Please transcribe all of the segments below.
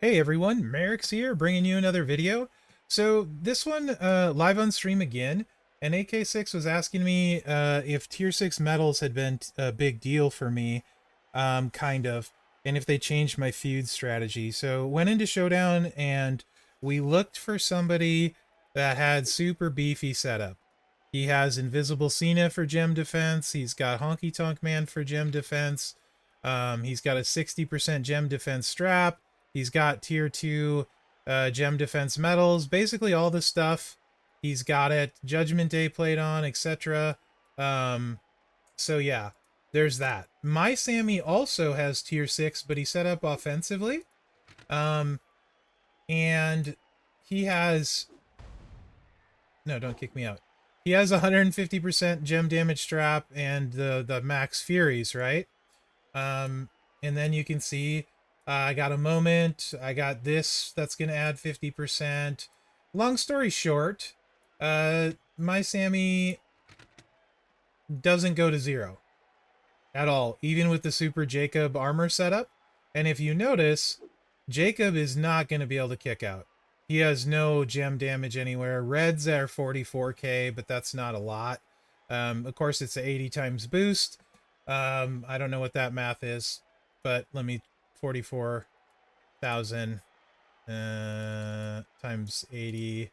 Hey everyone, Mherex here, bringing you another video. So this one, live on stream again, and AK6 was asking me if Tier 6 medals had been a big deal for me, kind of, and if they changed my feud strategy. So went into Showdown, and we looked for somebody that had super beefy setup. He has Invisible Cena for gem defense, he's got Honky Tonk Man for gem defense, he's got a 60% gem defense strap, he's got tier 2 gem defense medals, basically all the stuff. He's got it, Judgment Day played on, etc. So yeah, there's that. My Sammy also has tier 6, but he's set up offensively. And he has... No, don't kick me out. He has 150% gem damage strap and the max furies, right? And then you can see I got a moment. I got this that's going to add 50%. Long story short, my Sammy doesn't go to 0 at all, even with the Super Jacob armor setup. And if you notice, Jacob is not going to be able to kick out. He has no gem damage anywhere. Reds are 44k, but that's not a lot. Of course, it's an 80 times boost. I don't know what that math is, but let me... 44,000 times 80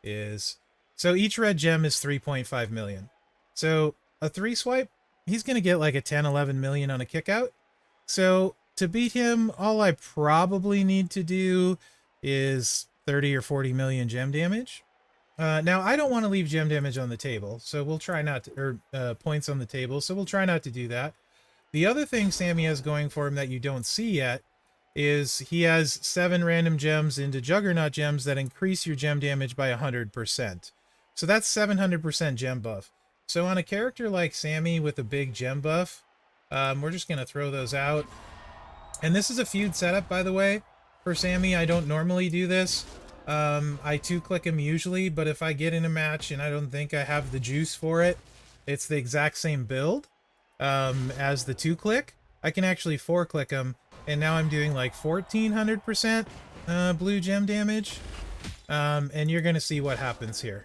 is... So each red gem is 3.5 million. So a 3 swipe, he's going to get like a 10, 11 million on a kick out. So to beat him, all I probably need to do is 30 or 40 million gem damage. Now, I don't want to leave gem damage on the table, so we'll try not to... Or points on the table, so we'll try not to do that. The other thing Sammy has going for him that you don't see yet is he has 7 random gems into Juggernaut gems that increase your gem damage by 100%. So that's 700% gem buff. So on a character like Sammy with a big gem buff, we're just going to throw those out. And this is a feud setup, by the way, for Sammy. I don't normally do this. I 2-click him usually, but if I get in a match and I don't think I have the juice for it, it's the exact same build. As the 2-click, I can actually 4-click them, and now I'm doing like 1400% blue gem damage, and you're gonna see what happens here.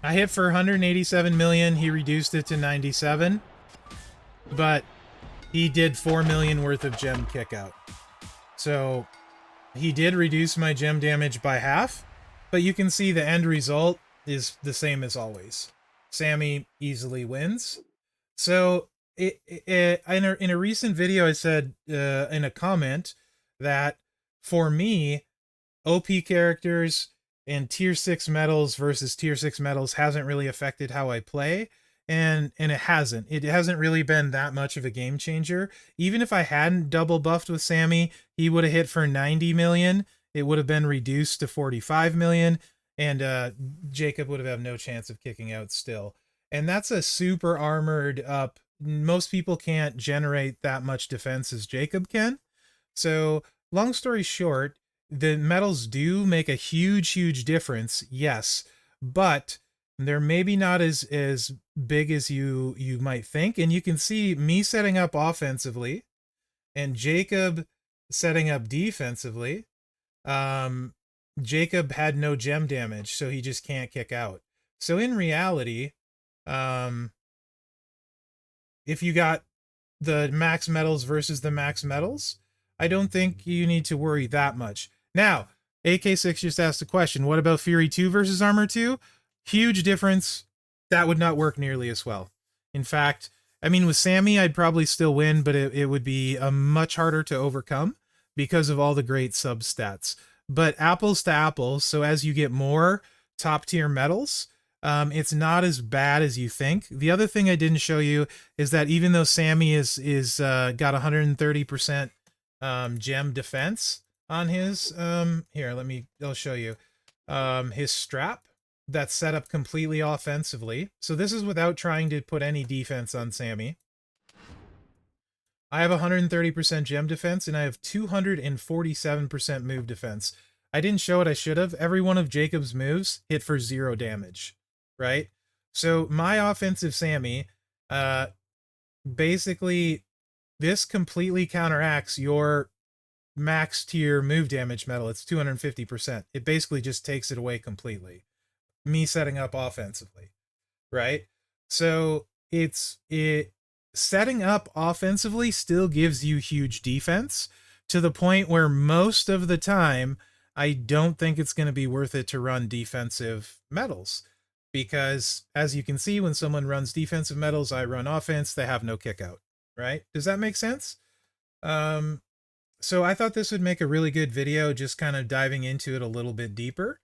I hit for 187 million, he reduced it to 97, but he did 4 million worth of gem kick out. So he did reduce my gem damage by half, but you can see the end result is the same as always. Sammy easily wins. So in a recent video, I said in a comment that for me, OP characters and tier 6 medals versus tier 6 medals hasn't really affected how I play. And it hasn't. It hasn't really been that much of a game changer. Even if I hadn't double buffed with Sammy, he would have hit for 90 million. It would have been reduced to 45 million. And Jacob would have had no chance of kicking out still. And that's a super armored up. Most people can't generate that much defense as Jacob can. So long story short, the medals do make a huge, huge difference. Yes. But they're maybe not as big as you might think. And you can see me setting up offensively and Jacob setting up defensively. Jacob had no gem damage, so he just can't kick out. So in reality, if you got the max medals versus the max medals, I don't think you need to worry that much. Now, AK6 just asked a question. What about Fury 2 versus Armor 2? Huge difference. That would not work nearly as well. In fact, I mean, with Sammy, I'd probably still win, but it would be much harder to overcome because of all the great sub-stats. But apples to apples, so as you get more top-tier medals, it's not as bad as you think. The other thing I didn't show you is that even though Sammy is got 130% gem defense on his... Here, I'll show you. His strap, that's set up completely offensively. So this is without trying to put any defense on Sammy. I have 130% gem defense, and I have 247% move defense. I didn't show it, I should have. Every one of Jacob's moves hit for 0 damage, right? So my offensive Sammy, basically, this completely counteracts your max tier move damage medal. It's 250%. It basically just takes it away completely. Me setting up offensively, right? So it setting up offensively still gives you huge defense, to the point where most of the time I don't think it's going to be worth it to run defensive medals, because as you can see, when someone runs defensive medals, I run offense, they have no kick out, right? Does that make sense? So I thought this would make a really good video, just kind of diving into it a little bit deeper.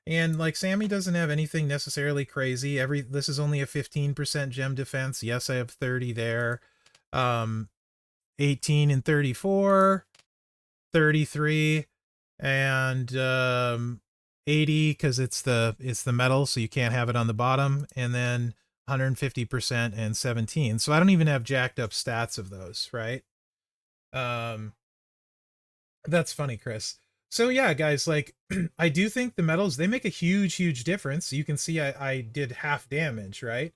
And like, Sammy doesn't have anything necessarily crazy. This is only a 15% gem defense. Yes, I have 30 there. 18 and 34, 33, and 80, because it's the metal, so you can't have it on the bottom, and then 150% and 17. So I don't even have jacked up stats of those, right? That's funny, Chris. So yeah, guys, like, I do think the metals, they make a huge difference. You can see I did half damage, right?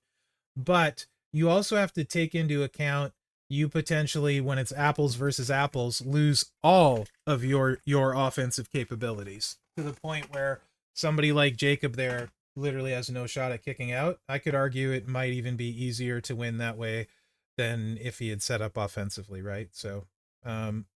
But you also have to take into account, you potentially, when it's apples versus apples, lose all of your offensive capabilities, to the point where somebody like Jacob there literally has no shot at kicking out. I could argue it might even be easier to win that way than if he had set up offensively, right? So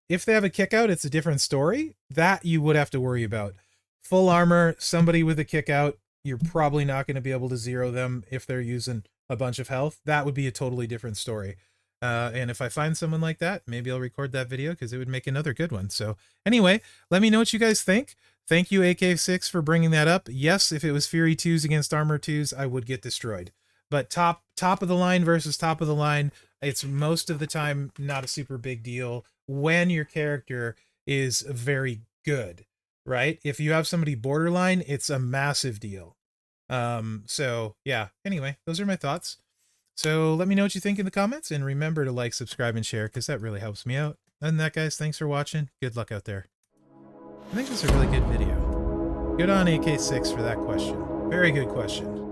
if they have a kick out, it's a different story. That you would have to worry about. Full armor, somebody with a kick out, you're probably not going to be able to zero them if they're using a bunch of health. That would be a totally different story. And if I find someone like that, maybe I'll record that video, because it would make another good one. So anyway, let me know what you guys think. Thank you, AK6, for bringing that up. Yes, if it was Fury 2s against Armor 2s, I would get destroyed. But top of the line versus top of the line, it's most of the time not a super big deal when your character is very good, right? If you have somebody borderline, it's a massive deal. So yeah, anyway, those are my thoughts. So let me know what you think in the comments, and remember to like, subscribe, and share, because that really helps me out. Other than that, guys, thanks for watching. Good luck out there. I think this is a really good video. Good on AK6 for that question. Very good question.